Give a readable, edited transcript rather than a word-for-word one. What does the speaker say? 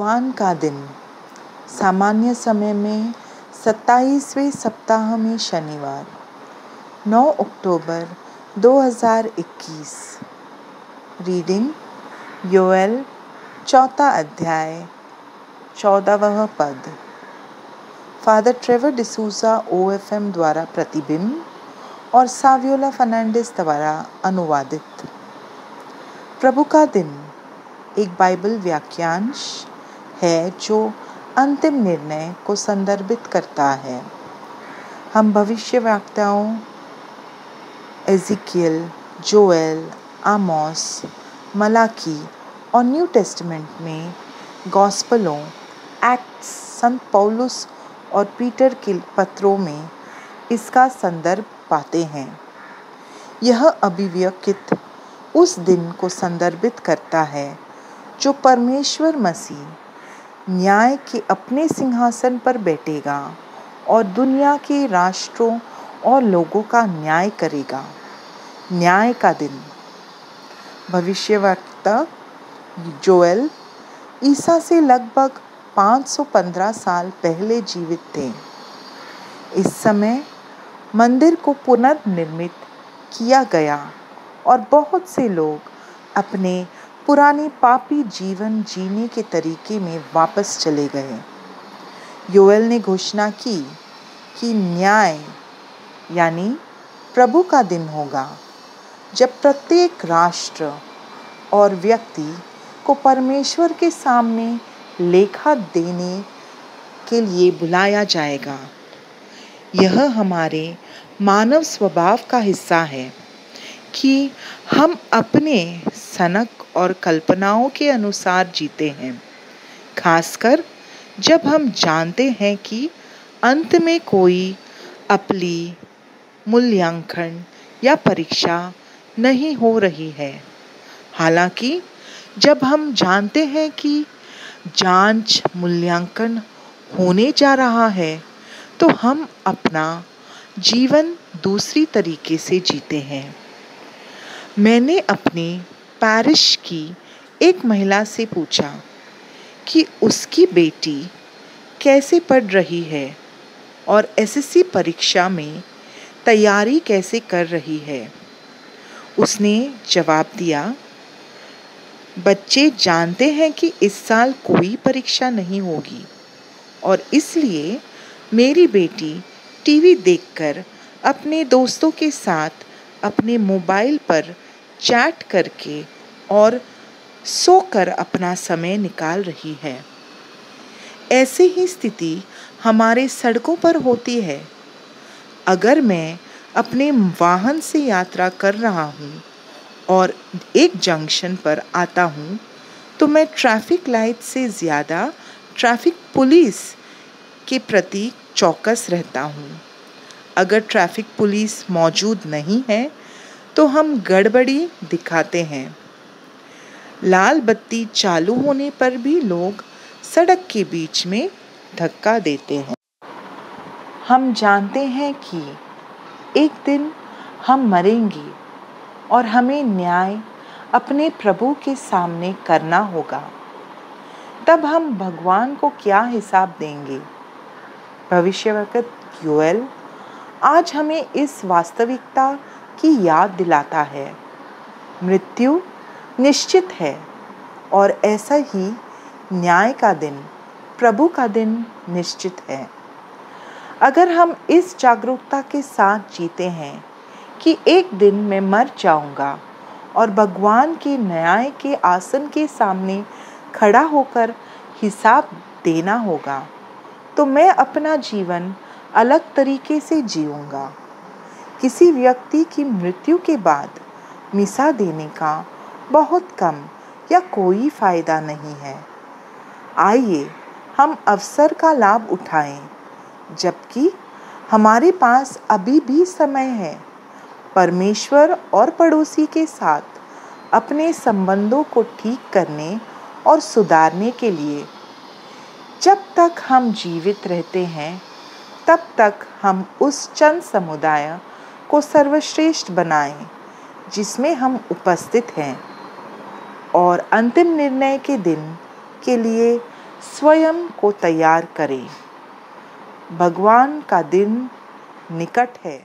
भगवान का दिन सामान्य समय में 27वें सप्ताह में शनिवार 9 अक्टूबर 2021। रीडिंग योएल 4 अध्याय 14वां पद। फादर ट्रेवर डिसूजा OFM द्वारा प्रतिबिंब और सावियोला फर्नांडिस द्वारा अनुवादित। प्रभु का दिन एक बाइबल वाक्यांश है जो अंतिम निर्णय को संदर्भित करता है। हम भविष्यवक्ताओं एजिकियल, जोएल, आमोस, मलाकी और न्यू टेस्टामेंट में गॉस्पलों, एक्ट्स, संत पौलुस और पीटर के पत्रों में इसका संदर्भ पाते हैं। यह अभिव्यक्ति उस दिन को संदर्भित करता है जो परमेश्वर मसीह न्याय के अपने सिंहासन पर बैठेगा और दुनिया के राष्ट्रों और लोगों का न्याय करेगा। न्याय का दिन। भविष्यवक्ता जोएल ईसा से लगभग 515 साल पहले जीवित थे। इस समय मंदिर को पुनर्निर्मित किया गया और बहुत से लोग अपने पुराने पापी जीवन जीने के तरीके में वापस चले गए। योएल ने घोषणा की कि न्याय यानी प्रभु का दिन होगा, जब प्रत्येक राष्ट्र और व्यक्ति को परमेश्वर के सामने लेखा देने के लिए बुलाया जाएगा। यह हमारे मानव स्वभाव का हिस्सा है कि हम अपने सनक और कल्पनाओं के अनुसार जीते हैं, खासकर जब हम जानते हैं कि अंत में कोई अपली, मूल्यांकन या परीक्षा नहीं हो रही है। हालांकि जब हम जानते हैं कि जांच, मूल्यांकन होने जा रहा है, तो हम अपना जीवन दूसरी तरीके से जीते हैं। मैंने अपनी पैरिश की एक महिला से पूछा कि उसकी बेटी कैसे पढ़ रही है और SSC परीक्षा में तैयारी कैसे कर रही है। उसने जवाब दिया, बच्चे जानते हैं कि इस साल कोई परीक्षा नहीं होगी और इसलिए मेरी बेटी टीवी देखकर अपने दोस्तों के साथ अपने मोबाइल पर चैट करके और सोकर अपना समय निकाल रही है। ऐसी ही स्थिति हमारे सड़कों पर होती है। अगर मैं अपने वाहन से यात्रा कर रहा हूँ और एक जंक्शन पर आता हूँ, तो मैं ट्रैफिक लाइट से ज़्यादा ट्रैफिक पुलिस के प्रति चौकस रहता हूँ। अगर ट्रैफिक पुलिस मौजूद नहीं है तो हम गड़बड़ी दिखाते हैं। लाल बत्ती चालू होने पर भी लोग सड़क के बीच में धक्का देते हैं। हम जानते हैं कि एक दिन हम मरेंगे और हमें न्याय अपने प्रभु के सामने करना होगा। तब हम भगवान को क्या हिसाब देंगे? भविष्यवक्ता योएल आज हमें इस वास्तविकता की याद दिलाता है। मृत्यु निश्चित है और ऐसा ही न्याय का दिन, प्रभु का दिन निश्चित है। अगर हम इस जागरूकता के साथ जीते हैं कि एक दिन मैं मर जाऊंगा और भगवान के न्याय के आसन के सामने खड़ा होकर हिसाब देना होगा, तो मैं अपना जीवन अलग तरीके से जीऊंगा। किसी व्यक्ति की मृत्यु के बाद मिसा देने का बहुत कम या कोई फायदा नहीं है। आइए हम अवसर का लाभ उठाएं, जबकि हमारे पास अभी भी समय है परमेश्वर और पड़ोसी के साथ अपने संबंधों को ठीक करने और सुधारने के लिए। जब तक हम जीवित रहते हैं, तब तक हम उस चंद समुदाय को सर्वश्रेष्ठ बनाएं जिसमें हम उपस्थित हैं और अंतिम निर्णय के दिन के लिए स्वयं को तैयार करें। भगवान का दिन निकट है।